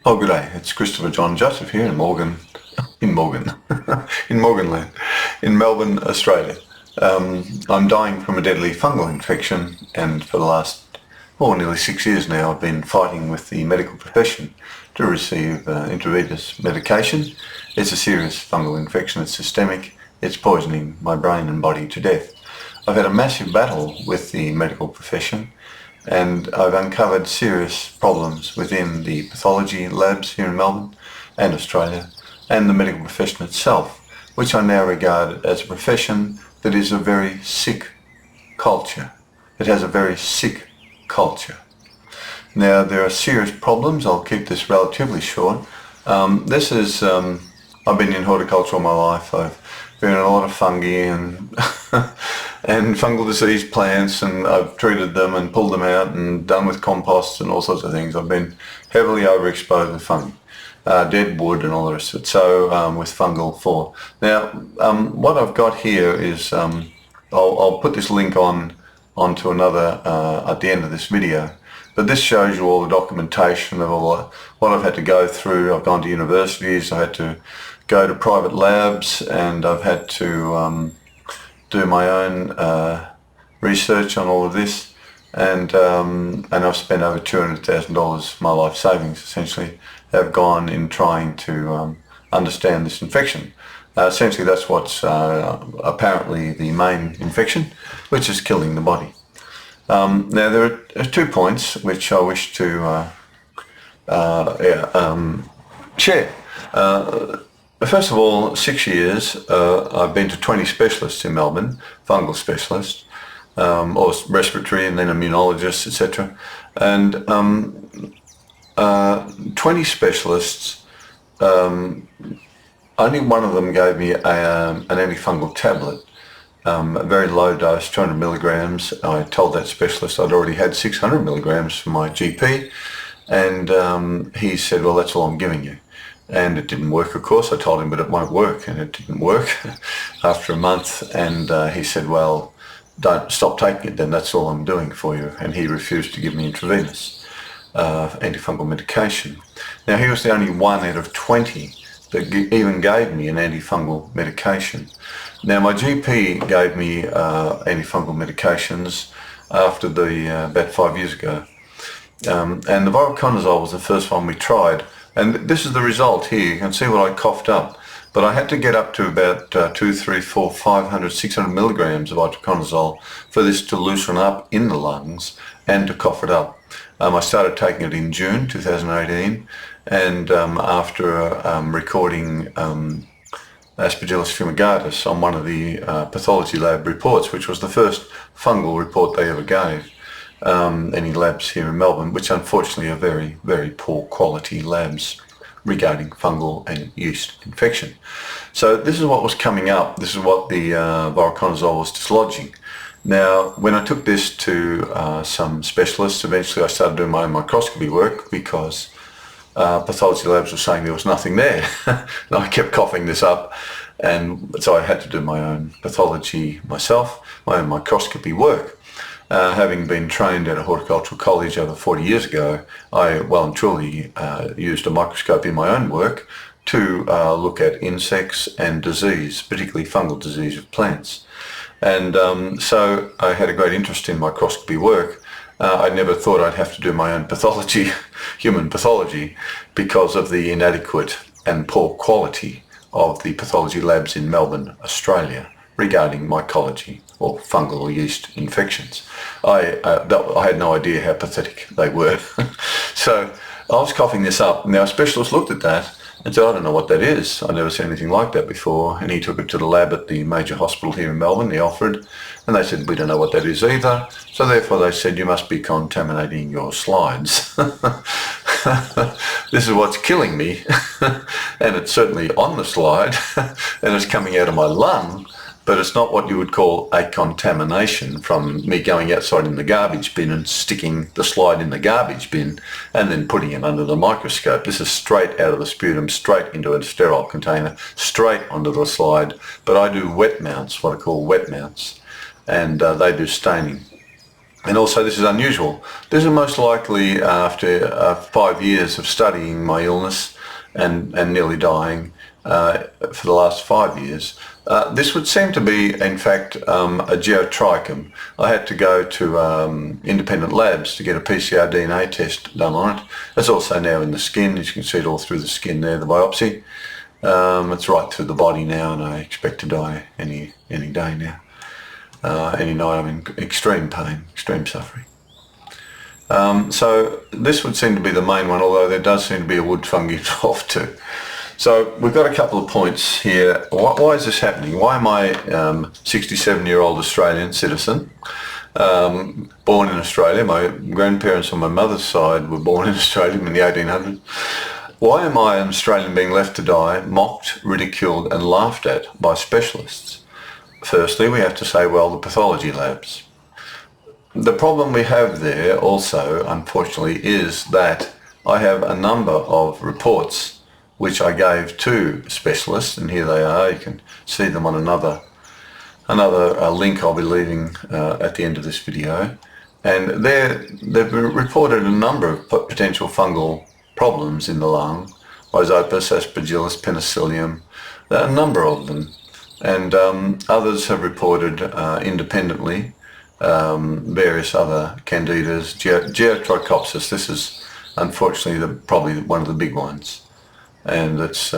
Oh, good day. It's Christopher John Joseph here in Morgan, in Morganland, in Melbourne, Australia. I'm dying from a deadly fungal infection, and for the last, nearly 6 years now, I've been fighting with the medical profession to receive intravenous medication. It's a serious fungal infection. It's systemic. It's poisoning my brain and body to death. I've had a massive battle with the medical profession, and I've uncovered serious problems within the pathology labs here in Melbourne and Australia, and the medical profession itself, which I now regard as a profession that is a very sick culture. It has a very sick culture. Now, there are serious problems. I'll keep this relatively short. I've been in horticulture all my life. I've been in a lot of fungi and and fungal disease plants, and I've treated them and pulled them out and done with composts and all sorts of things. I've been heavily overexposed with fungi, dead wood and all the rest of it. So with fungal flora. Now, what I've got here is I'll put this link onto another at the end of this video. But this shows you all the documentation of what I've had to go through. I've gone to universities, I had to go to private labs, and I've had to do my own research on all of this. And I've spent over $200,000, my life savings essentially, have gone in trying to understand this infection. Essentially that's what's apparently the main infection, which is killing the body. Now there are 2 points which I wish to share. First of all, 6 years, I've been to 20 specialists in Melbourne, fungal specialists, or respiratory and then immunologists, etc. And 20 specialists, only one of them gave me an antifungal tablet. A very low dose, 200 milligrams. I told that specialist I'd already had 600 milligrams from my GP, and he said, well, that's all I'm giving you. And it didn't work, of course. I told him, but it won't work, and it didn't work after a month. And he said, well, don't stop taking it then, that's all I'm doing for you. And he refused to give me intravenous antifungal medication. Now, he was the only one out of 20 that even gave me an antifungal medication. Now, my GP gave me antifungal medications after about 5 years ago. And the voriconazole was the first one we tried. And this is the result here. You can see what I coughed up. But I had to get up to about 200, 300, 400, 500, 600 milligrams of voriconazole for this to loosen up in the lungs and to cough it up. I started taking it in June 2018, and after recording Aspergillus fumigatus on one of the pathology lab reports, which was the first fungal report they ever gave, any labs here in Melbourne, which unfortunately are very, very poor quality labs regarding fungal and yeast infection. So this is what was coming up. This is what the voriconazole was dislodging. Now, when I took this to some specialists, eventually I started doing my own microscopy work because pathology labs were saying there was nothing there. And I kept coughing this up, and so I had to do my own pathology myself, my own microscopy work. Having been trained at a horticultural college over 40 years ago, I well and truly used a microscope in my own work to look at insects and disease, particularly fungal disease of plants. And so I had a great interest in microscopy work. I never thought I'd have to do my own pathology, human pathology, because of the inadequate and poor quality of the pathology labs in Melbourne, Australia, regarding mycology or fungal or yeast infections. I had no idea how pathetic they were. So I was coughing this up. Now a specialist looked at that and said, I don't know what that is. I've never seen anything like that before. And he took it to the lab at the major hospital here in Melbourne, the Alfred, and they said, we don't know what that is either. So therefore they said, you must be contaminating your slides. This is what's killing me. And it's certainly on the slide and it's coming out of my lung. But it's not what you would call a contamination from me going outside in the garbage bin and sticking the slide in the garbage bin and then putting it under the microscope. This is straight out of the sputum, straight into a sterile container, straight onto the slide. But I do wet mounts, what I call wet mounts, and they do staining. And also this is unusual. This is most likely after 5 years of studying my illness and nearly dying for the last 5 years. This would seem to be, in fact, a geotrichum. I had to go to independent labs to get a PCR DNA test done on it. It's also now in the skin. As you can see it all through the skin there, the biopsy. It's right through the body now, and I expect to die any day now. Any night I'm in extreme pain, extreme suffering. So this would seem to be the main one, although there does seem to be a wood fungi involved too. So we've got a couple of points here. Why is this happening? Why am I 67-year-old Australian citizen, born in Australia? My grandparents on my mother's side were born in Australia in the 1800s. Why am I an Australian being left to die, mocked, ridiculed and laughed at by specialists? Firstly, we have to say, well, the pathology labs. The problem we have there also, unfortunately, is that I have a number of reports which I gave to specialists, and here they are. You can see them on another link I'll be leaving at the end of this video. And they've reported a number of potential fungal problems in the lung: rhizopus, aspergillus, penicillium, a number of them. And others have reported independently various other candidas, geotrichopsis. This is unfortunately probably one of the big ones, and it's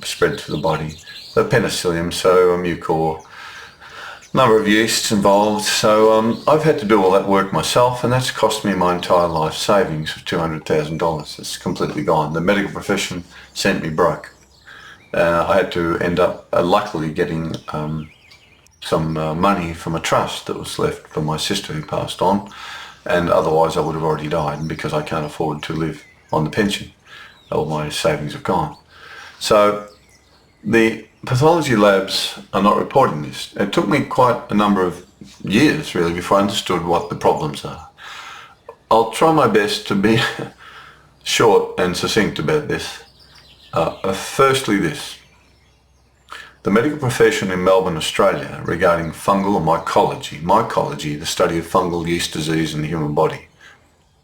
spread to the body. The penicillium, so a mucor, number of yeasts involved. So I've had to do all that work myself, and that's cost me my entire life savings of $200,000. It's completely gone. The medical profession sent me broke. I had to end up luckily getting some money from a trust that was left from my sister who passed on, and otherwise I would have already died because I can't afford to live on the pension. All my savings have gone. So the pathology labs are not reporting this. It took me quite a number of years really before I understood what the problems are. I'll try my best to be short and succinct about this. Firstly this. The medical profession in Melbourne, Australia, regarding fungal or mycology, the study of fungal yeast disease in the human body,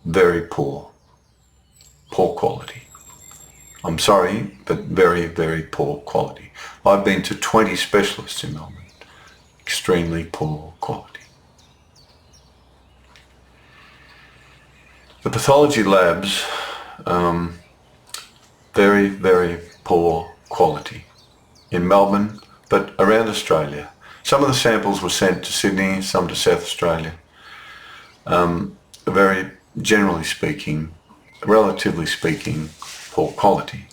very poor quality. I'm sorry, but very, very poor quality. I've been to 20 specialists in Melbourne. Extremely poor quality. The pathology labs, very, very poor quality in Melbourne, but around Australia. Some of the samples were sent to Sydney, some to South Australia. Very generally speaking, relatively speaking, poor quality.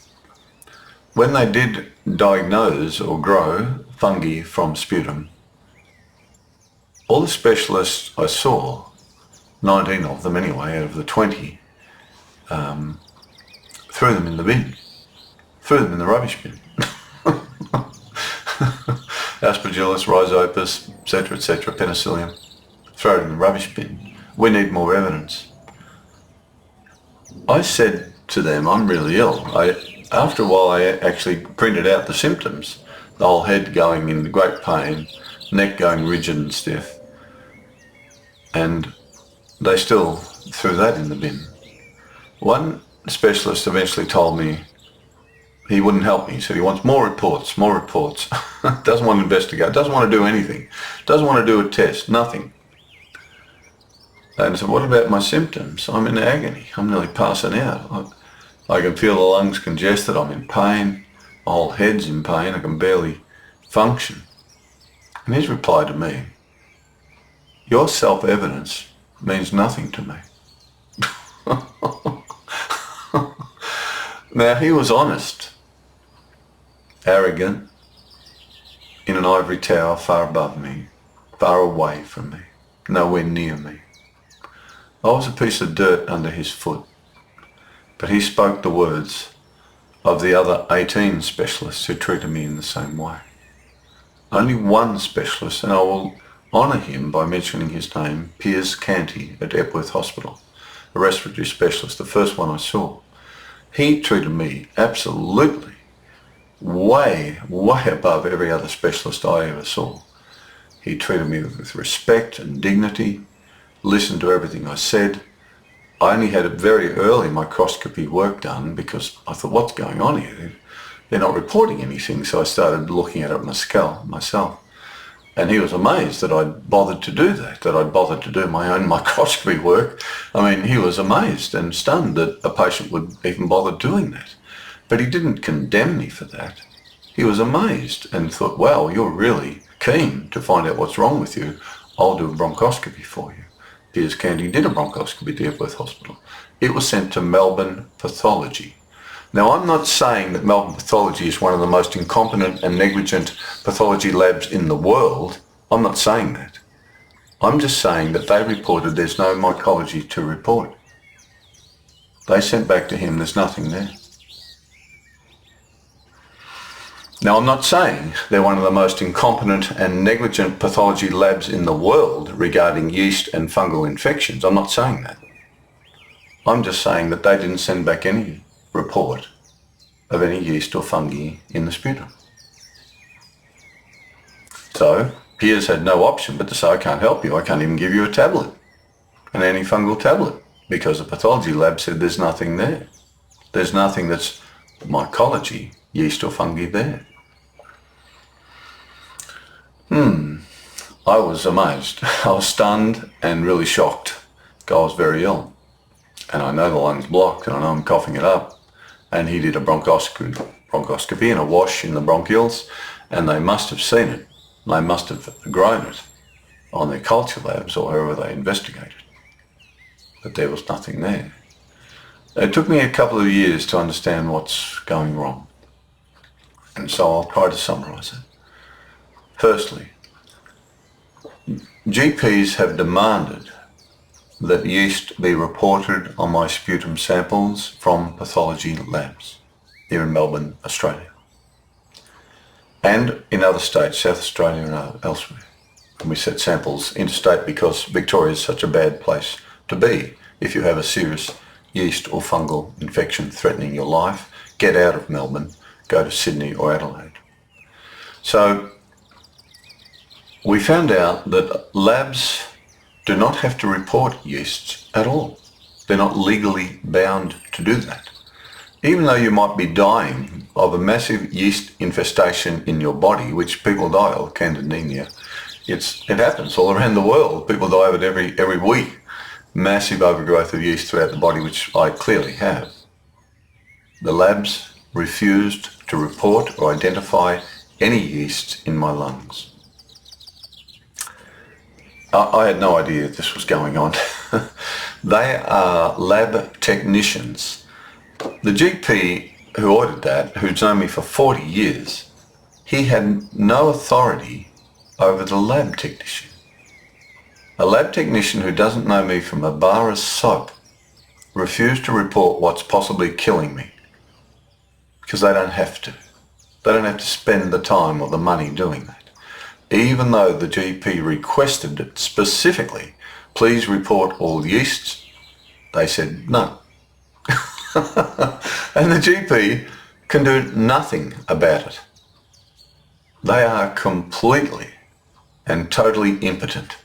When they did diagnose or grow fungi from sputum, all the specialists I saw, 19 of them anyway, out of the 20, threw them in the bin, threw them in the rubbish bin. Aspergillus, rhizopus, etc., penicillium, throw it in the rubbish bin. We need more evidence. I said to them, I'm really ill. After a while I actually printed out the symptoms. The whole head going in great pain, neck going rigid and stiff. And they still threw that in the bin. One specialist eventually told me he wouldn't help me. He said he wants more reports. Doesn't want to investigate, doesn't want to do anything, doesn't want to do a test, nothing. And I said, what about my symptoms? I'm in agony. I'm nearly passing out. I can feel the lungs congested. I'm in pain. My whole head's in pain. I can barely function. And his reply to me, your self-evidence means nothing to me. Now, he was honest, arrogant, in an ivory tower far above me, far away from me, nowhere near me. I was a piece of dirt under his foot, but he spoke the words of the other 18 specialists who treated me in the same way. Only one specialist, and I will honour him by mentioning his name, Piers Canty at Epworth Hospital, a respiratory specialist, the first one I saw. He treated me absolutely way above every other specialist I ever saw. He treated me with respect and dignity. listened to everything I said. I only had a very early microscopy work done because I thought, what's going on here? They're not reporting anything. So I started looking at it myself. And he was amazed that I'd bothered to do that I'd bothered to do my own microscopy work. I mean, he was amazed and stunned that a patient would even bother doing that. But he didn't condemn me for that. He was amazed and thought, wow, you're really keen to find out what's wrong with you. I'll do a bronchoscopy for you. Piers Candy did a bronchoscopy at the Epworth Hospital. It was sent to Melbourne Pathology. Now, I'm not saying that Melbourne Pathology is one of the most incompetent and negligent pathology labs in the world. I'm not saying that. I'm just saying that they reported there's no mycology to report. They sent back to him, there's nothing there. Now, I'm not saying they're one of the most incompetent and negligent pathology labs in the world regarding yeast and fungal infections. I'm not saying that. I'm just saying that they didn't send back any report of any yeast or fungi in the sputum. So, Piers had no option but to say, I can't help you. I can't even give you a tablet, an antifungal tablet, because the pathology lab said there's nothing there. There's nothing that's mycology, yeast or fungi there. I was amazed. I was stunned and really shocked. I was very ill. And I know the lung's blocked and I know I'm coughing it up. And he did a bronchoscopy and a wash in the bronchioles, and they must have seen it. They must have grown it on their culture labs or wherever they investigated. But there was nothing there. It took me a couple of years to understand what's going wrong. And so I'll try to summarise it. Firstly, GPs have demanded that yeast be reported on my sputum samples from pathology labs here in Melbourne, Australia, and in other states, South Australia and elsewhere. And we set samples interstate because Victoria is such a bad place to be. If you have a serious yeast or fungal infection threatening your life, get out of Melbourne, go to Sydney or Adelaide. So we found out that labs do not have to report yeasts at all. They're not legally bound to do that. Even though you might be dying of a massive yeast infestation in your body, which people die of, candidemia, it happens all around the world. People die of it every week. Massive overgrowth of yeast throughout the body, which I clearly have. The labs refused to report or identify any yeast in my lungs. I had no idea this was going on. They are lab technicians. The GP who ordered that, who's known me for 40 years, he had no authority over the lab technician. A lab technician who doesn't know me from a bar of soap refused to report what's possibly killing me because they don't have to. They don't have to spend the time or the money doing that. Even though the GP requested it specifically, please report all yeasts, they said no. And the GP can do nothing about it. They are completely and totally impotent.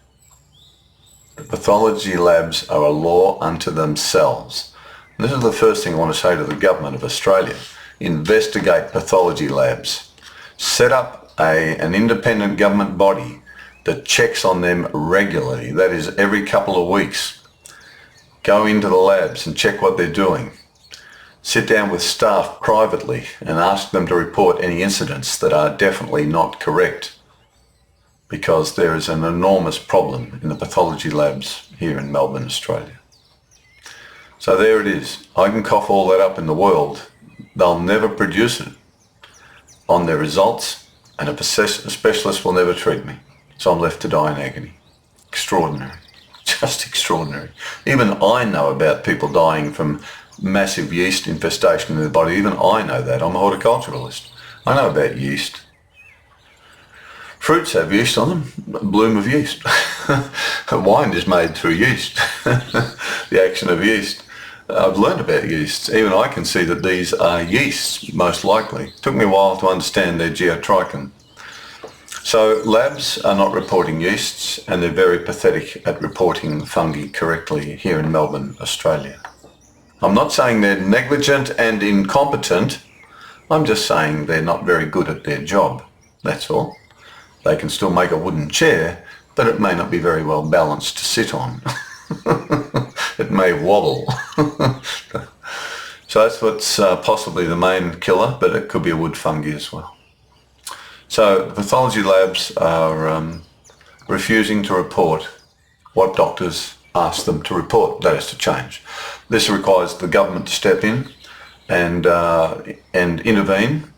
The pathology labs are a law unto themselves. And this is the first thing I want to say to the government of Australia. Investigate pathology labs. Set up an independent government body that checks on them regularly. That is, every couple of weeks. Go into the labs and check what they're doing. Sit down with staff privately and ask them to report any incidents that are definitely not correct, because there is an enormous problem in the pathology labs here in Melbourne, Australia. So there it is. I can cough all that up in the world. They'll never produce it on their results, and a specialist will never treat me. So I'm left to die in agony. Extraordinary. Just extraordinary. Even I know about people dying from massive yeast infestation in their body. Even I know that. I'm a horticulturalist. I know about yeast. Fruits have yeast on them, bloom of yeast. Wine is made through yeast, the action of yeast. I've learned about yeasts. Even I can see that these are yeasts, most likely. It took me a while to understand their geotrichum. So labs are not reporting yeasts, and they're very pathetic at reporting fungi correctly here in Melbourne, Australia. I'm not saying they're negligent and incompetent. I'm just saying they're not very good at their job. That's all. They can still make a wooden chair, but it may not be very well balanced to sit on. It may wobble. So that's what's possibly the main killer, but it could be a wood fungi as well. So the pathology labs are refusing to report what doctors ask them to report. That is to change. This requires the government to step in and intervene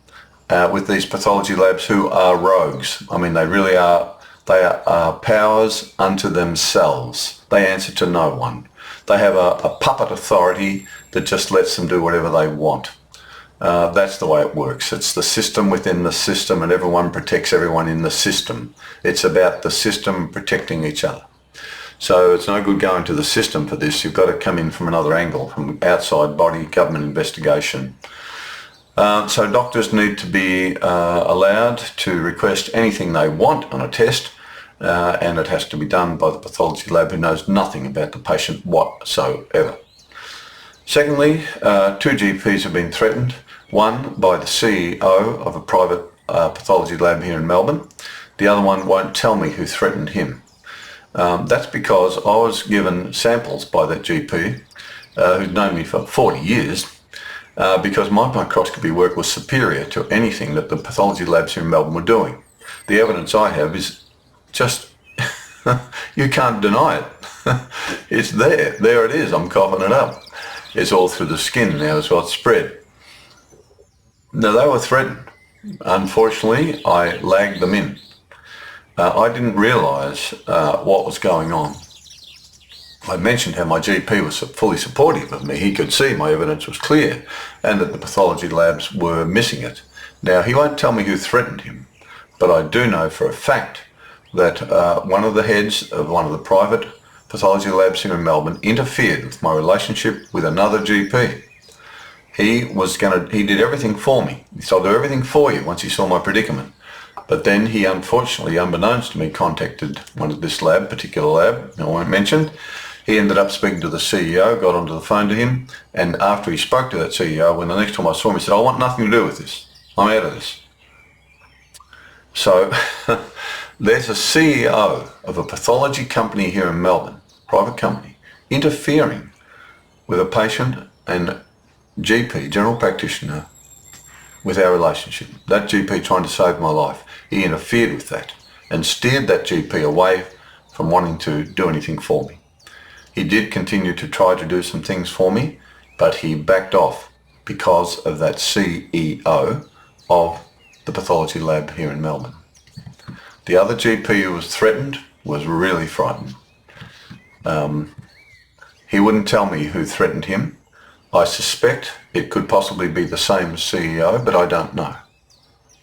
with these pathology labs who are rogues. I mean, they really are. They are powers unto themselves. They answer to no one. They have a puppet authority that just lets them do whatever they want. That's the way it works. It's the system within the system, and everyone protects everyone in the system. It's about the system protecting each other. So it's no good going to the system for this. You've got to come in from another angle, from outside body, government investigation. So doctors need to be allowed to request anything they want on a test, and it has to be done by the pathology lab who knows nothing about the patient whatsoever. Secondly, two GPs have been threatened. One by the CEO of a private pathology lab here in Melbourne. The other one won't tell me who threatened him. That's because I was given samples by that GP, who's known me for 40 years, because my microscopy work was superior to anything that the pathology labs here in Melbourne were doing. The evidence I have is just, you can't deny it. It's there. There it is. I'm coughing it up. It's all through the skin now as well. It's spread. Now, they were threatened. Unfortunately, I lagged them in. I didn't realise what was going on. I mentioned how my GP was fully supportive of me. He could see my evidence was clear and that the pathology labs were missing it. Now, he won't tell me who threatened him, but I do know for a fact that one of the heads of one of the private pathology labs here in Melbourne interfered with my relationship with another GP. He did everything for me. He said, I'll do everything for you once he saw my predicament. But then he unfortunately, unbeknownst to me, contacted one of this lab, particular lab, I won't mention. He ended up speaking to the CEO, got onto the phone to him, and after he spoke to that CEO, when the next time I saw him, he said, I want nothing to do with this. I'm out of this. So there's a CEO of a pathology company here in Melbourne, private company, interfering with a patient and GP, general practitioner, with our relationship. That GP trying to save my life. He interfered with that and steered that GP away from wanting to do anything for me. He did continue to try to do some things for me, but he backed off because of that CEO of the pathology lab here in Melbourne. The other GP who was threatened was really frightened. He wouldn't tell me who threatened him. I suspect it could possibly be the same CEO, but I don't know.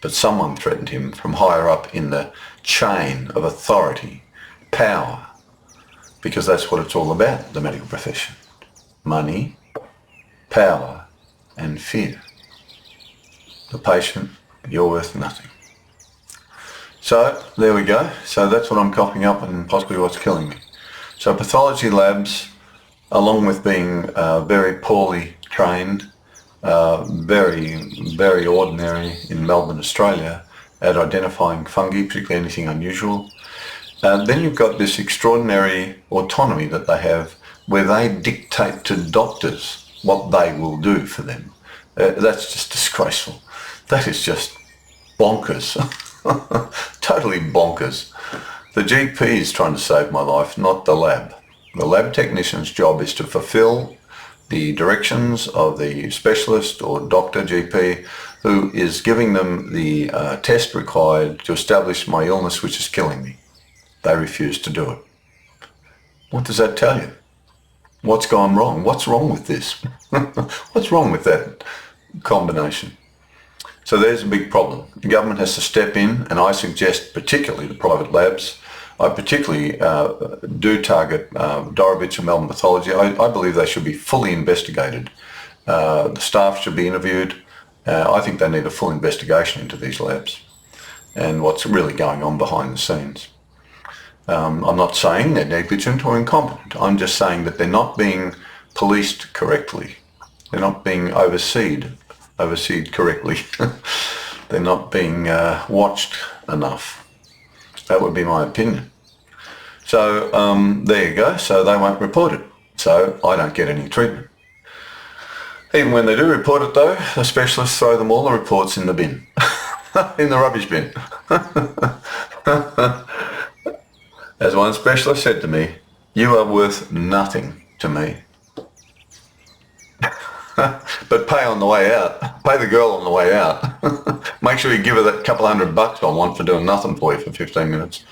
But someone threatened him from higher up in the chain of authority, power, because that's what it's all about, the medical profession. Money, power, and fear. The patient, you're worth nothing. So there we go. So that's what I'm coughing up and possibly what's killing me. So pathology labs, along with being very poorly trained, very ordinary in Melbourne, Australia, at identifying fungi, particularly anything unusual. Then you've got this extraordinary autonomy that they have where they dictate to doctors what they will do for them. That's just disgraceful. That is just bonkers. Totally bonkers. The GP is trying to save my life, not the lab. The lab technician's job is to fulfill the directions of the specialist or doctor GP who is giving them the test required to establish my illness, which is killing me. They refuse to do it. What does that tell you? What's gone wrong? What's wrong with this? What's wrong with that combination? So there's a big problem. The government has to step in, and I suggest particularly the private labs. I particularly do target Dorevitch and Melbourne Pathology. I believe they should be fully investigated. The staff should be interviewed. I think they need a full investigation into these labs. and what's really going on behind the scenes. I'm not saying they're negligent or incompetent. I'm just saying that they're not being policed correctly. They're not being overseen correctly. They're not being watched enough. That would be my opinion. So there you go. So they won't report it. So I don't get any treatment. Even when they do report it though, the specialists throw them all the reports in the bin, in the rubbish bin. As one specialist said to me, "You are worth nothing to me." But pay on the way out. Pay the girl on the way out. Make sure you give her that couple $100 I want for doing nothing for you for 15 minutes.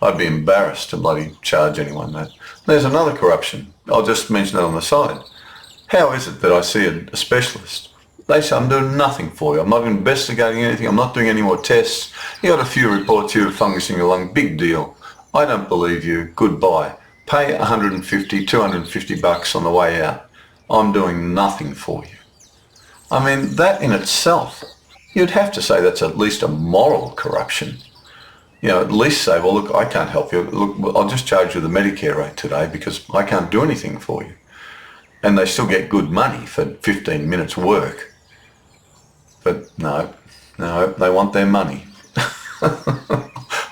I'd be embarrassed to bloody charge anyone that. There's another corruption. I'll just mention it on the side. How is it that I see a specialist? They say, "I'm doing nothing for you. I'm not investigating anything. I'm not doing any more tests. You got a few reports here of fungus in your lung. Big deal. I don't believe you. Goodbye. Pay $150, $250 on the way out. I'm doing nothing for you." I mean, that in itself, you'd have to say that's at least a moral corruption. You know, at least say, "Well, look, I can't help you. Look, I'll just charge you the Medicare rate today because I can't do anything for you." And they still get good money for 15 minutes work. But no, they want their money.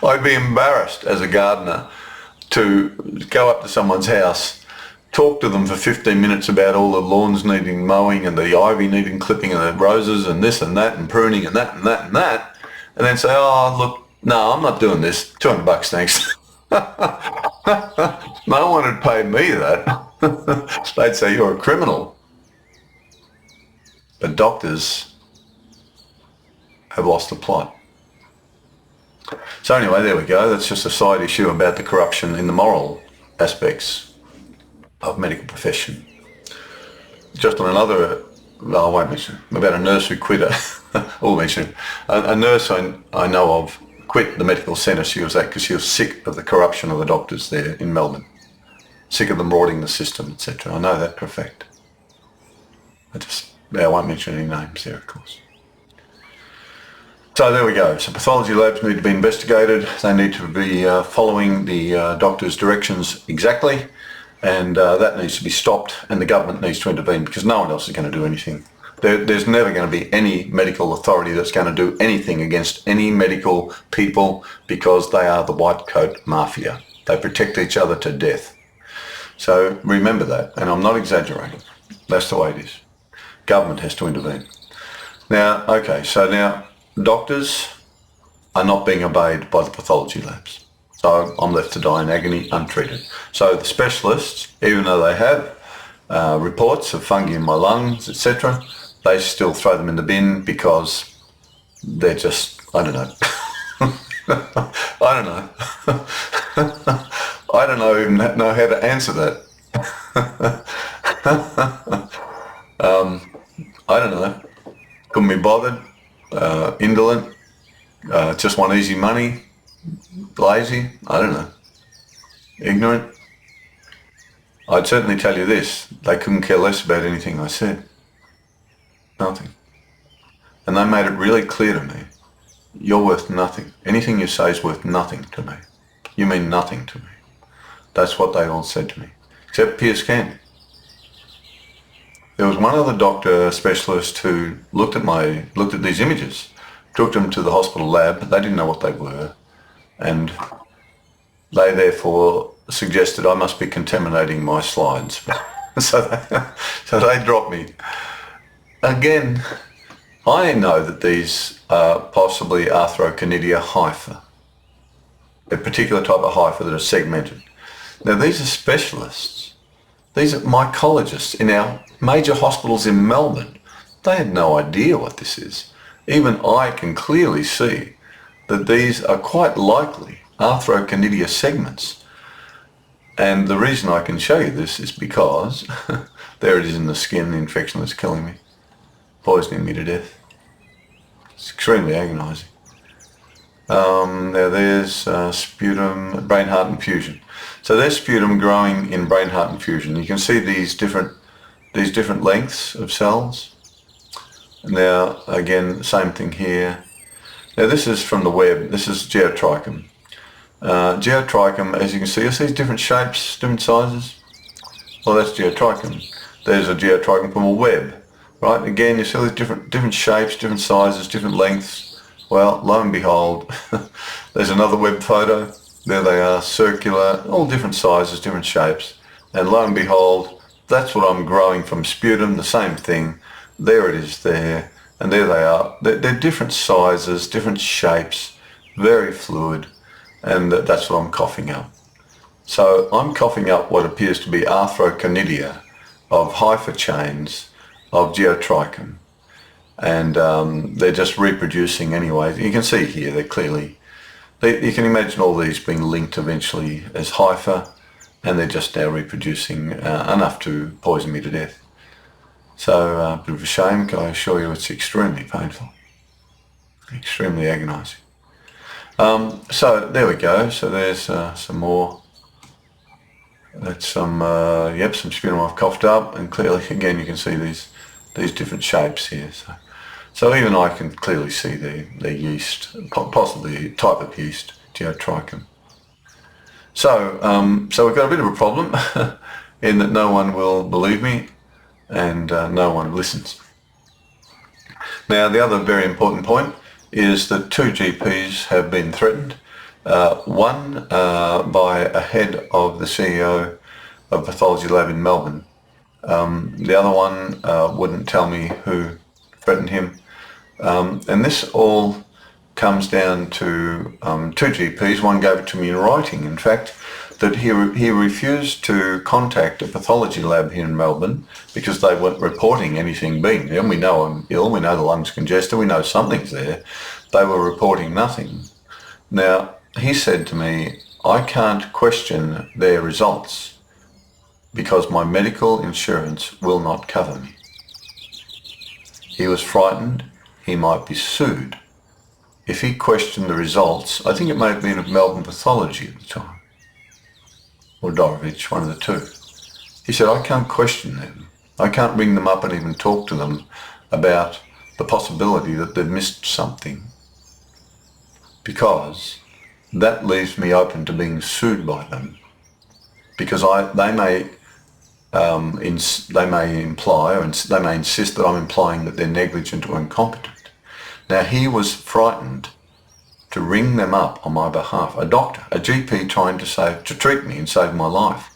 I'd be embarrassed as a gardener to go up to someone's house, talk to them for 15 minutes about all the lawns needing mowing and the ivy needing clipping and the roses and this and that and pruning and that and that and that, and then say, "Oh, look, no, I'm not doing this. $200, thanks." No one had paid me that. They'd say, "You're a criminal." But doctors have lost the plot. So anyway, there we go. That's just a side issue about the corruption in the moral aspects of medical profession. Just on another, well, I won't mention, about a nurse who quit I'll mention a nurse I know of quit the medical centre she was at because she was sick of the corruption of the doctors there in Melbourne. Sick of them rorting the system, etc. I know that for a fact. I won't mention any names there, of course. So there we go. So pathology labs need to be investigated. They need to be following the doctor's directions exactly, and that needs to be stopped, and the government needs to intervene because no one else is going to do anything. There's never going to be any medical authority that's going to do anything against any medical people because they are the white coat mafia. They protect each other to death. So remember that, and I'm not exaggerating. That's the way it is. Government has to intervene. Now, okay, so now doctors are not being obeyed by the pathology labs. So I'm left to die in agony untreated. So the specialists, even though they have reports of fungi in my lungs, etc., they still throw them in the bin because they're just, I don't know. I don't know. I don't even know how to answer that. I don't know. Couldn't be bothered. Indolent. Just want easy money. Lazy. I don't know. Ignorant. I'd certainly tell you this. They couldn't care less about anything I said. Nothing. And they made it really clear to me. You're worth nothing. Anything you say is worth nothing to me. You mean nothing to me. That's what they all said to me. Except Piers Kent. There was one other doctor specialist who looked at these images, took them to the hospital lab. They didn't know what they were, and they therefore suggested I must be contaminating my slides. so they dropped me. Again, I know that these are possibly Arthroconidia hypha, a particular type of hypha that are segmented. Now these are specialists. These are mycologists in our major hospitals in Melbourne. They had no idea what this is. Even I can clearly see that these are quite likely Arthroconidia segments. And the reason I can show you this is because there it is in the skin, the infection that's killing me, poisoning me to death. It's extremely agonising. Now there's sputum, brain-heart infusion. So there's sputum growing in brain-heart infusion. You can see these different lengths of cells. Now again, same thing here. Now this is from the web. This is geotrichum. Geotrichum, as you can see, you see different shapes, different sizes. Well, that's geotrichum. There's a geotrichum from a web, right? Again, you see these different shapes, different sizes, different lengths. Well, lo and behold, there's another web photo. There they are, circular, all different sizes, different shapes. And lo and behold, that's what I'm growing from sputum, the same thing. There it is there, and there they are. They're different sizes, different shapes, very fluid, and that's what I'm coughing up. So I'm coughing up what appears to be arthroconidia of hypha chains of geotrichum. And they're just reproducing anyway. You can see here, they're clearly, you can imagine all these being linked eventually as hypha, and they're just now reproducing enough to poison me to death. So a bit of a shame, I assure you it's extremely painful, extremely agonising. So there we go, so there's some more. That's some sputum I've coughed up, and clearly again you can see these different shapes here. So even I can clearly see the yeast, possibly a type of yeast, geotrichum. So we've got a bit of a problem in that no one will believe me and no one listens. Now the other very important point is that 2 GPs have been threatened. One by a head of the CEO of a pathology lab in Melbourne. The other one wouldn't tell me who threatened him. And this all comes down to 2 GPs. One gave it to me in writing, in fact, that he refused to contact a pathology lab here in Melbourne because they weren't reporting anything being there. And we know I'm ill, we know the lung's congested, we know something's there. They were reporting nothing. Now, he said to me, I can't question their results because my medical insurance will not cover me. He was frightened he might be sued if he questioned the results. I think it may have been of Melbourne Pathology at the time, or Dorevich, one of the two. He said, I can't question them. I can't ring them up and even talk to them about the possibility that they've missed something, because that leaves me open to being sued by them, because they may imply, or they may insist that I'm implying that they're negligent or incompetent. Now he was frightened to ring them up on my behalf, a doctor, a GP trying to treat me and save my life.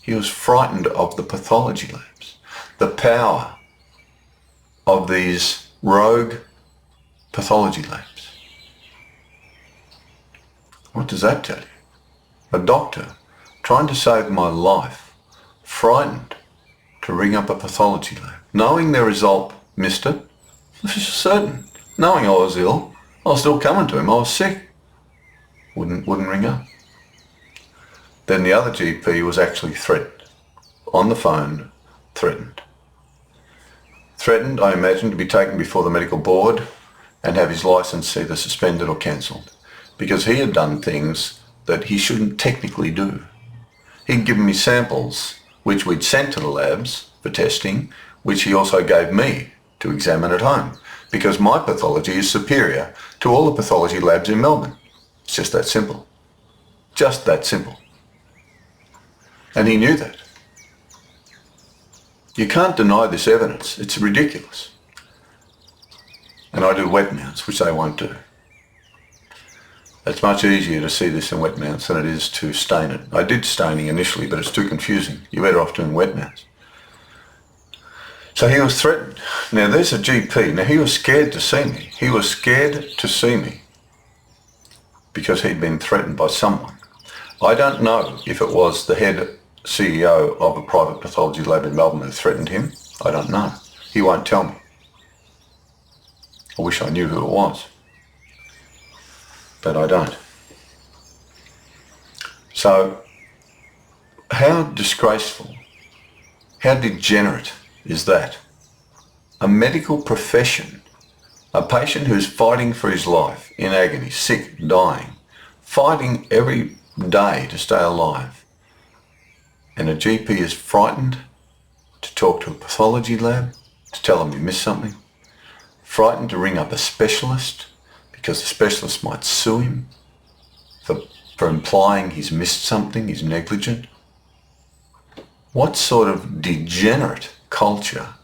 He was frightened of the pathology labs, the power of these rogue pathology labs. What does that tell you? A doctor trying to save my life, frightened to ring up a pathology lab, knowing their result missed it. This is certain. Knowing I was ill, I was still coming to him. I was sick. Wouldn't ring up. Then the other GP was actually threatened. On the phone, threatened. Threatened, I imagine, to be taken before the medical board and have his licence either suspended or cancelled, because he had done things that he shouldn't technically do. He'd given me samples which we'd sent to the labs for testing, which he also gave me to examine at home, because my pathology is superior to all the pathology labs in Melbourne. It's just that simple. Just that simple. And he knew that. You can't deny this evidence. It's ridiculous. And I do wet mounts, which they won't do. It's much easier to see this in wet mounts than it is to stain it. I did staining initially, but it's too confusing. You're better off doing wet mounts. So he was threatened. Now there's a GP. Now he was scared to see me. He was scared to see me because he'd been threatened by someone. I don't know if it was the head CEO of a private pathology lab in Melbourne who threatened him. I don't know. He won't tell me. I wish I knew who it was, but I don't. So how disgraceful, how degenerate is that? A medical profession, a patient who's fighting for his life, in agony, sick, dying, fighting every day to stay alive, and a GP is frightened to talk to a pathology lab, to tell them you missed something, frightened to ring up a specialist because the specialist might sue him for implying he's missed something, he's negligent. What sort of degenerate culture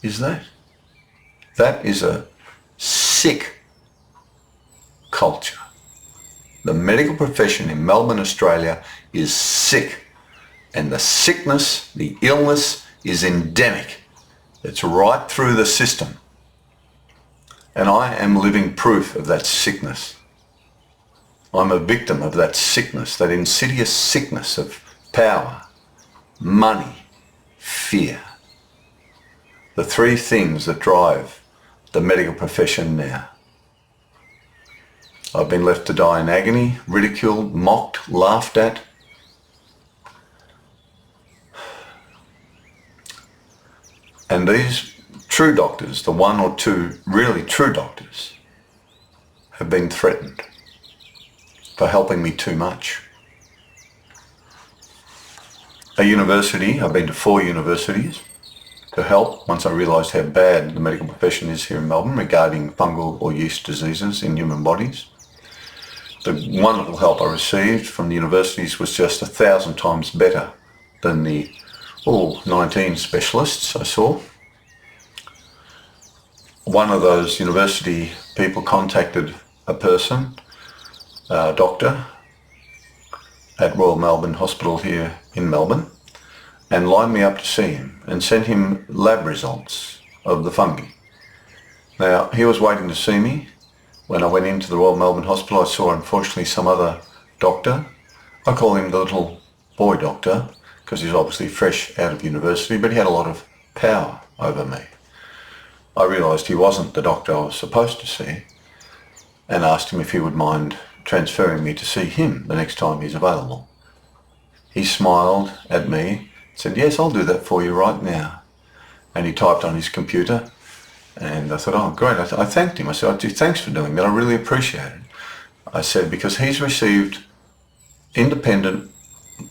is that? That is a sick culture. The medical profession in Melbourne, Australia is sick, and the sickness, the illness is endemic. It's right through the system. And I am living proof of that sickness. I'm a victim of that sickness, that insidious sickness of power, money, fear. The three things that drive the medical profession now. I've been left to die in agony, ridiculed, mocked, laughed at. And these true doctors, the one or two really true doctors, have been threatened for helping me too much. A university, I've been to 4 universities to help once I realised how bad the medical profession is here in Melbourne regarding fungal or yeast diseases in human bodies. The wonderful help I received from the universities was just 1,000 times better than the 19 specialists I saw. One of those university people contacted a person, a doctor at Royal Melbourne Hospital here in Melbourne, and lined me up to see him and sent him lab results of the fungi. Now, he was waiting to see me. When I went into the Royal Melbourne Hospital, I saw, unfortunately, some other doctor. I call him the little boy doctor because he's obviously fresh out of university, but he had a lot of power over me. I realised he wasn't the doctor I was supposed to see and asked him if he would mind transferring me to see him the next time he's available. He smiled at me, said, "Yes, I'll do that for you right now." And he typed on his computer, and I thought, oh, great. I thanked him. I said, "Oh, thanks for doing that. I really appreciate it." I said, because he's received independent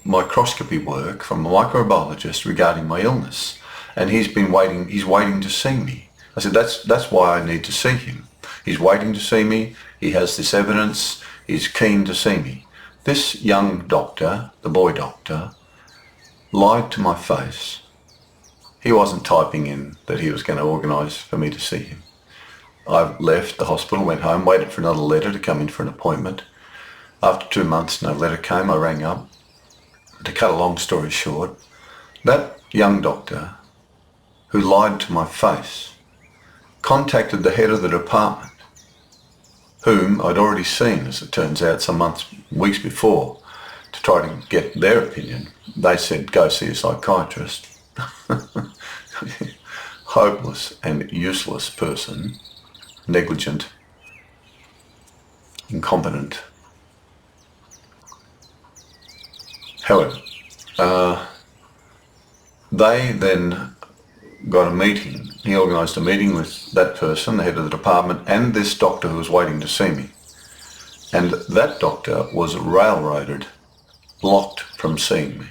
microscopy work from a microbiologist regarding my illness, and he's waiting to see me. I said, that's why I need to see him. He's waiting to see me. He has this evidence. He's keen to see me. This young doctor, the boy doctor, lied to my face. He wasn't typing in that he was going to organise for me to see him. I left the hospital, went home, waited for another letter to come in for an appointment. After 2 months, no letter came. I rang up. To cut a long story short, that young doctor who lied to my face contacted the head of the department, whom I'd already seen, as it turns out, some weeks before, to try to get their opinion. They said, "Go see a psychiatrist." Hopeless and useless person, negligent, incompetent. However, they then got a meeting. He organised a meeting with that person, the head of the department, and this doctor who was waiting to see me. And that doctor was railroaded, blocked from seeing me.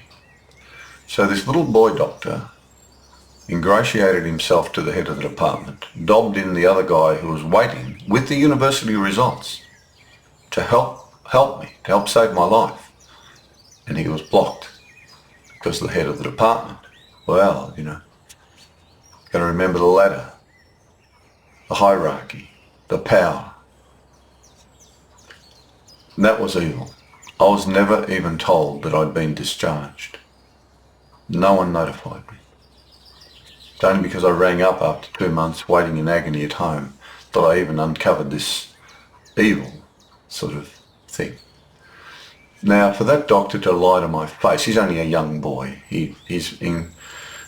So this little boy doctor ingratiated himself to the head of the department, dobbed in the other guy who was waiting with the university results to help me, to help save my life. And he was blocked because the head of the department, well, got to remember the ladder, the hierarchy, the power. That was evil. I was never even told that I'd been discharged. No one notified me. It's only because I rang up after 2 months waiting in agony at home that I even uncovered this evil sort of thing. Now, for that doctor to lie to my face, he's only a young boy. He's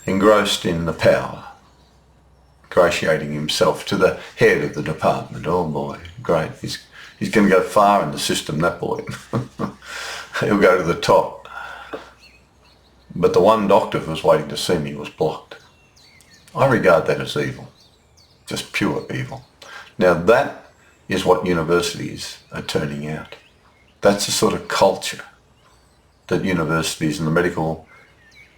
engrossed in the power, ingratiating himself to the head of the department. Oh boy, great. He's going to go far in the system, that boy. He'll go to the top. But the one doctor who was waiting to see me was blocked. I regard that as evil, just pure evil. Now that is what universities are turning out. That's the sort of culture that universities and the medical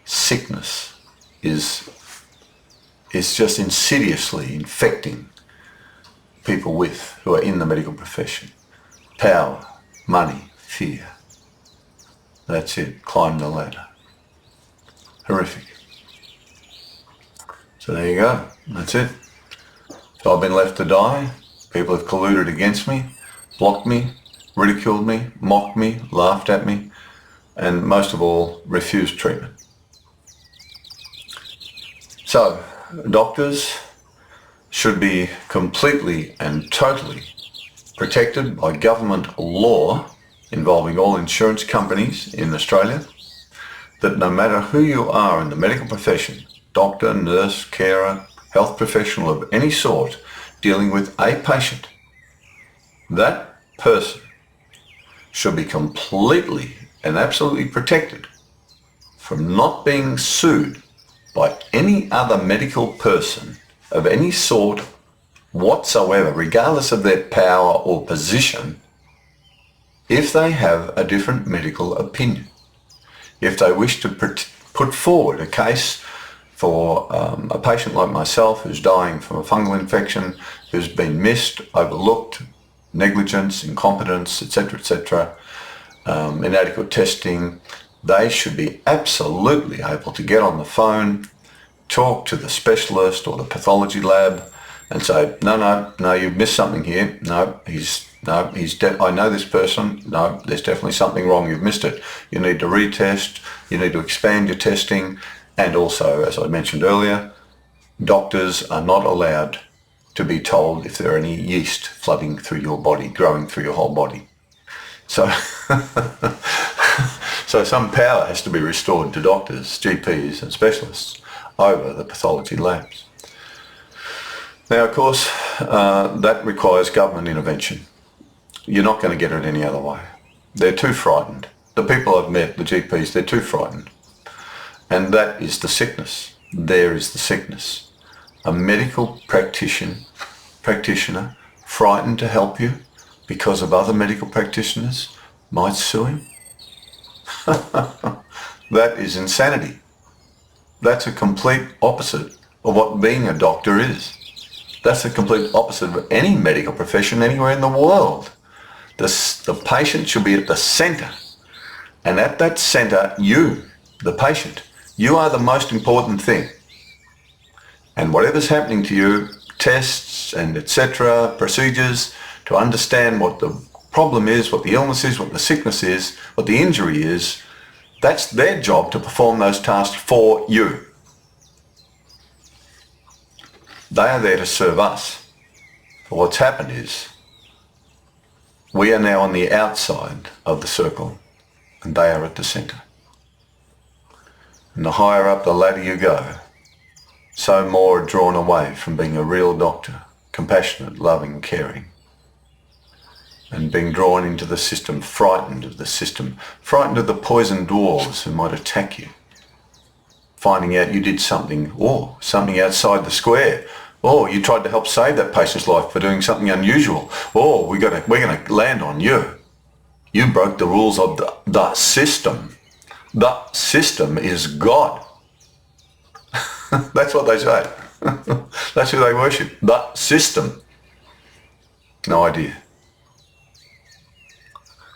sickness is just insidiously infecting people with who are in the medical profession? Power, money, fear. That's it. Climb the ladder. Horrific. So there you go. That's it. So I've been left to die. People have colluded against me, blocked me, ridiculed me, mocked me, laughed at me, and most of all, refused treatment. So, doctors should be completely and totally protected by government law involving all insurance companies in Australia, that no matter who you are in the medical profession, doctor, nurse, carer, health professional of any sort dealing with a patient, that person should be completely and absolutely protected from not being sued by any other medical person of any sort whatsoever, regardless of their power or position, if they have a different medical opinion. If they wish to put forward a case for a patient like myself who's dying from a fungal infection, who's been missed, overlooked, negligence, incompetence, etc., inadequate testing, they should be absolutely able to get on the phone, talk to the specialist or the pathology lab and say, no, you've missed something here. I know this person. No, there's definitely something wrong. You've missed it. You need to retest. You need to expand your testing. And also, as I mentioned earlier, doctors are not allowed to be told if there are any yeast flooding through your body, growing through your whole body. So, so some power has to be restored to doctors, GPs and specialists over the pathology labs. Now, of course, that requires government intervention. You're not going to get it any other way. They're too frightened. The people I've met, the GPs, they're too frightened. And that is the sickness. There is the sickness. A medical practitioner frightened to help you because of other medical practitioners might sue him. That is insanity. That's a complete opposite of what being a doctor is. That's the complete opposite of any medical profession anywhere in the world. The patient should be at the centre. And at that centre, you, the patient, you are the most important thing. And whatever's happening to you, tests and etc., procedures to understand what the problem is, what the illness is, what the sickness is, what the injury is, that's their job to perform those tasks for you. They are there to serve us. But what's happened is we are now on the outside of the circle and they are at the centre. And the higher up the ladder you go, so more are drawn away from being a real doctor, compassionate, loving, caring, and being drawn into the system, frightened of the system, frightened of the poison dwarves who might attack you, finding out you did something, something outside the square. You tried to help save that patient's life for doing something unusual. We're going to land on you. You broke the rules of the system. The system is God. That's what they say. That's who they worship. The system. No idea.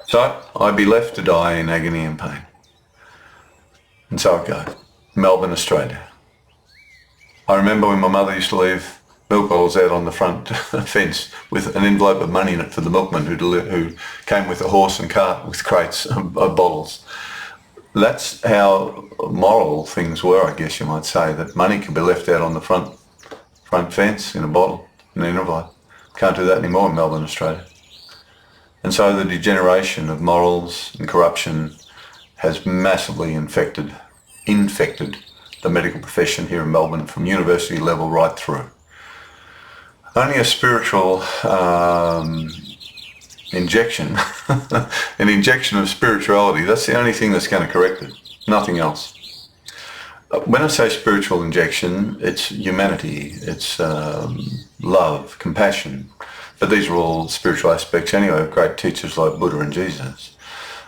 So I'd be left to die in agony and pain. And so I go. Melbourne, Australia. I remember when my mother used to leave milk bottles out on the front fence with an envelope of money in it for the milkman who came with a horse and cart with crates of bottles. That's how moral things were, I guess you might say, that money could be left out on the front fence in a bottle, in an envelope. Can't do that anymore in Melbourne, Australia. And so the degeneration of morals and corruption has massively infected the medical profession here in Melbourne from university level right through. Only a spiritual injection, an injection of spirituality, that's the only thing that's going to correct it, nothing else. When I say spiritual injection, it's humanity, it's love, compassion, but these are all spiritual aspects anyway of great teachers like Buddha and Jesus.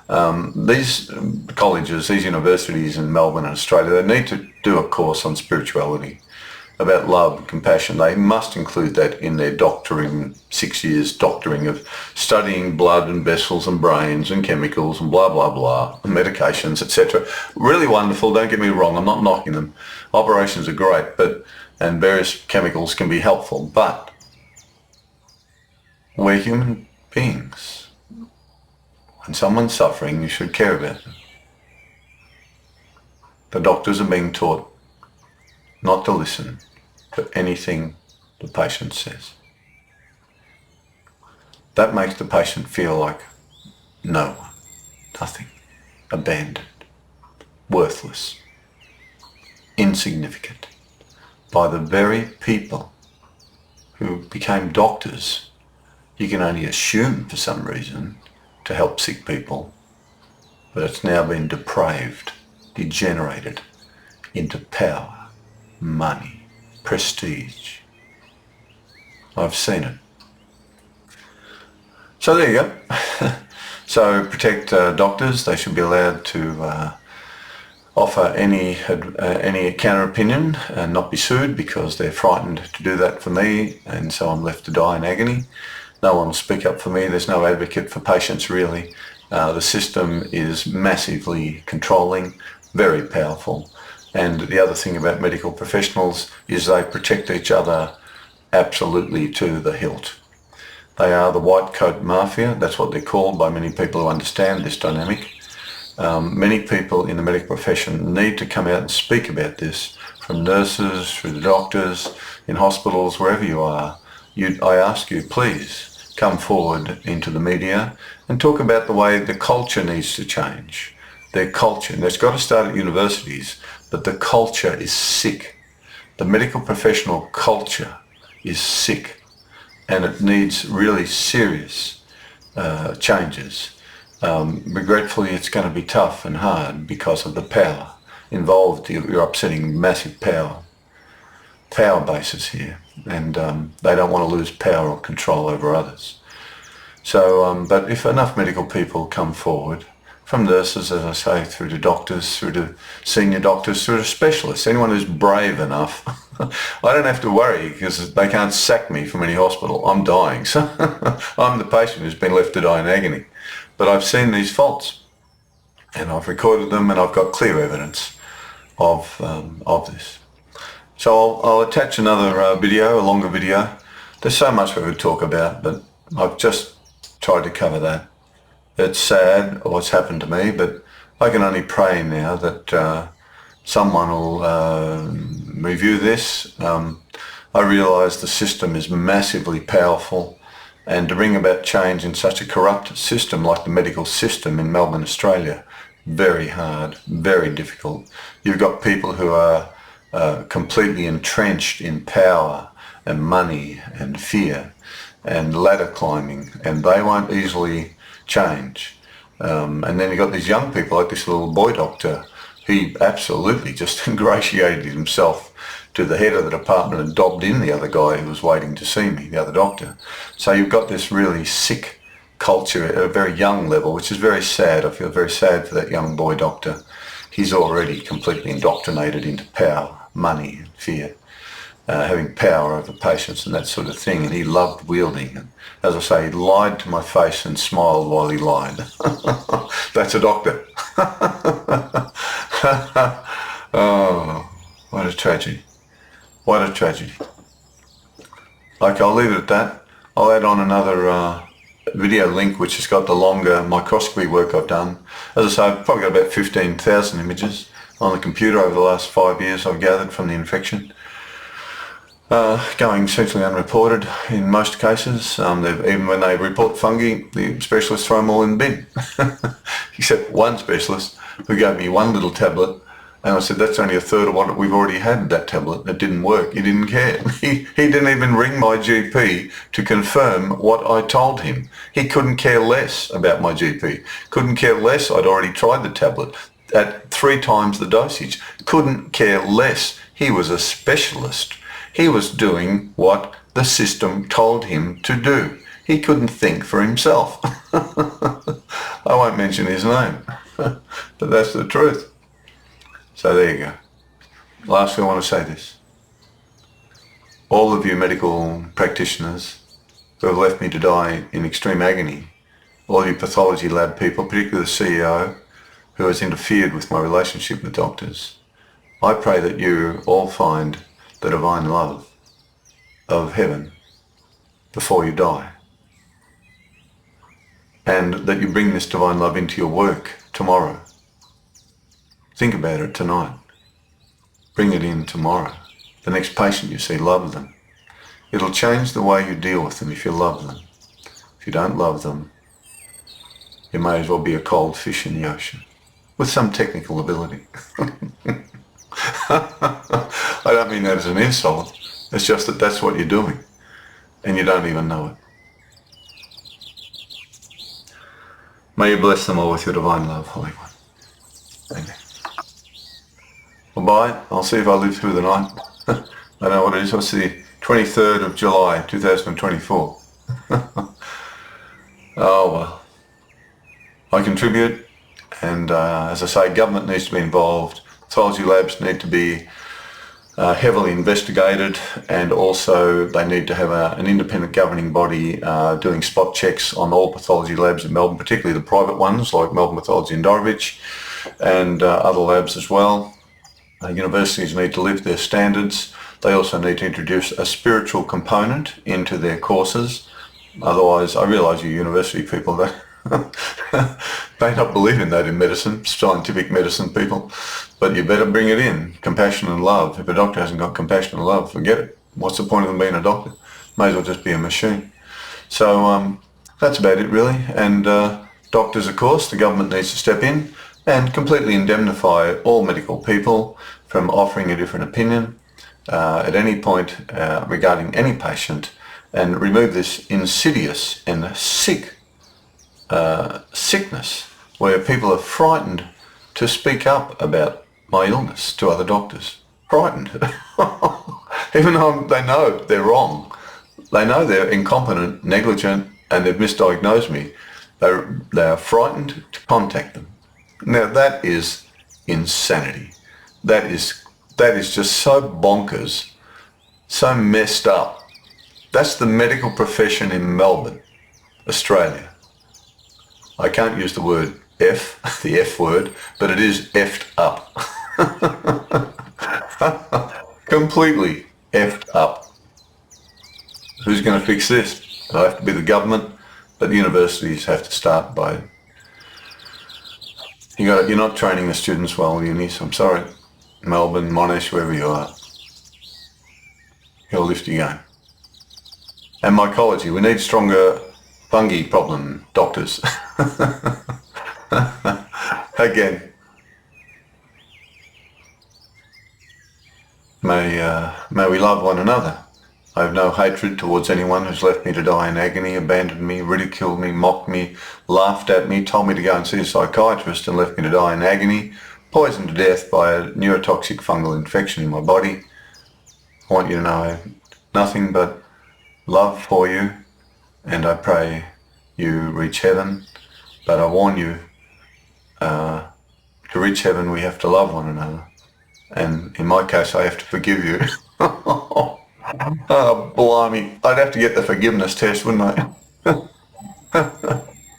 These colleges, these universities in Melbourne and Australia, they need to do a course on spirituality. about love and compassion. They must include that in their doctoring, 6 years doctoring of studying blood and vessels and brains and chemicals and blah, blah, blah, and medications, etc. Really wonderful, don't get me wrong, I'm not knocking them. Operations are great, and various chemicals can be helpful, but we're human beings. When someone's suffering, you should care about them. The doctors are being taught not to listen to anything the patient says. That makes the patient feel like no one, nothing, abandoned, worthless, insignificant by the very people who became doctors. You can only assume for some reason to help sick people, but it's now been depraved, degenerated into power, money, prestige. I've seen it. So there you go. So protect doctors. They should be allowed to offer any counter opinion and not be sued, because they're frightened to do that for me, and so I'm left to die in agony. No one will speak up for me. There's no advocate for patients, really. The system is massively controlling, very powerful. And the other thing about medical professionals is they protect each other absolutely to the hilt. They are the white coat mafia. That's what they're called by many people who understand this dynamic. Many people in the medical profession need to come out and speak about this, from nurses through the doctors, in hospitals, wherever you are. I ask you, please come forward into the media and talk about the way the culture needs to change. Their culture, and it's got to start at universities, but the culture is sick. The medical professional culture is sick, and it needs really serious changes. Regretfully, it's going to be tough and hard because of the power involved. You're upsetting massive power bases here, and they don't want to lose power or control over others. So, but if enough medical people come forward, from nurses, as I say, through to doctors, through to senior doctors, through to specialists, anyone who's brave enough, I don't have to worry, because they can't sack me from any hospital. I'm dying, so I'm the patient who's been left to die in agony. But I've seen these faults, and I've recorded them, and I've got clear evidence of this. So I'll attach another video, a longer video. There's so much we could talk about, but I've just tried to cover that. It's sad what's happened to me, but I can only pray now that someone will review this. I realise the system is massively powerful, and to bring about change in such a corrupt system like the medical system in Melbourne, Australia, very hard, very difficult. You've got people who are completely entrenched in power and money and fear and ladder climbing, and they won't easily change. And then you've got these young people like this little boy doctor. He absolutely just ingratiated himself to the head of the department and dobbed in the other guy who was waiting to see me, the other doctor. So you've got this really sick culture at a very young level, which is very sad. I feel very sad for that young boy doctor. He's already completely indoctrinated into power, money and fear, having power over patients and that sort of thing, and he loved wielding. And as I say, he lied to my face and smiled while he lied. That's a doctor. Oh, what a tragedy. What a tragedy. Okay, I'll leave it at that. I'll add on another video link which has got the longer microscopy work I've done. As I say, I've probably got about 15,000 images on the computer over the last 5 years I've gathered from the infection. Going essentially unreported in most cases. Even when they report fungi, the specialists throw them all in the bin. Except one specialist who gave me one little tablet, and I said, that's only a third of what we've already had, that tablet. It didn't work. He didn't care. He didn't even ring my GP to confirm what I told him. He couldn't care less about my GP. Couldn't care less I'd already tried the tablet at 3 times the dosage. Couldn't care less. He was a specialist. He was doing what the system told him to do. He couldn't think for himself. I won't mention his name, but that's the truth. So there you go. Lastly, I want to say this. all of you medical practitioners who have left me to die in extreme agony, all you pathology lab people, particularly the CEO who has interfered with my relationship with doctors, I pray that you all find the divine love of heaven before you die, and that you bring this divine love into your work tomorrow. Think about it tonight. Bring it in tomorrow. The next patient you see, love them. It'll change the way you deal with them if you love them. If you don't love them, you may as well be a cold fish in the ocean with some technical ability. I don't mean that as an insult. It's just that that's what you're doing and you don't even know it. May you bless them all with your divine love, Holy One. Amen. Well, bye. I'll see if I live through the night. I don't know what it is. What's the 23rd of July, 2024? Oh, well. I contribute, and as I say, government needs to be involved. Pathology labs need to be heavily investigated, and also they need to have an independent governing body doing spot checks on all pathology labs in Melbourne, particularly the private ones like Melbourne Pathology in Dorridge and other labs as well. Universities need to lift their standards. They also need to introduce a spiritual component into their courses. Otherwise, I realise you university people that may not believe in that in medicine, scientific medicine people, but you better bring it in, compassion and love. If a doctor hasn't got compassion and love, forget it. What's the point of them being a doctor? May as well just be a machine. So that's about it really. And doctors, of course, the government needs to step in and completely indemnify all medical people from offering a different opinion at any point regarding any patient, and remove this insidious and sickness where people are frightened to speak up about my illness to other doctors. Frightened. Even though they know they're wrong. They know they're incompetent, negligent, and they've misdiagnosed me. They are frightened to contact them. Now that is insanity. That is just so bonkers, so messed up. That's the medical profession in Melbourne, Australia. I can't use the word F, the F word, but it is effed up. Completely effed up. Who's going to fix this? It'll have to be the government, but the universities have to start by... You're not training the students well, unis. I'm sorry. Melbourne, Monash, wherever you are. You'll lift your game. And mycology. We need stronger fungi problem doctors. Again. May we love one another. I have no hatred towards anyone who's left me to die in agony, abandoned me, ridiculed me, mocked me, laughed at me, told me to go and see a psychiatrist and left me to die in agony, poisoned to death by a neurotoxic fungal infection in my body. I want you to know I have nothing but love for you, and I pray you reach heaven. But I warn you, to reach heaven we have to love one another. And in my case I have to forgive you. Oh, blimey. I'd have to get the forgiveness test, wouldn't I?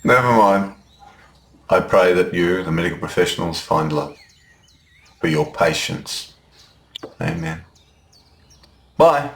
Never mind. I pray that you, the medical professionals, find love for your patients. Amen. Bye.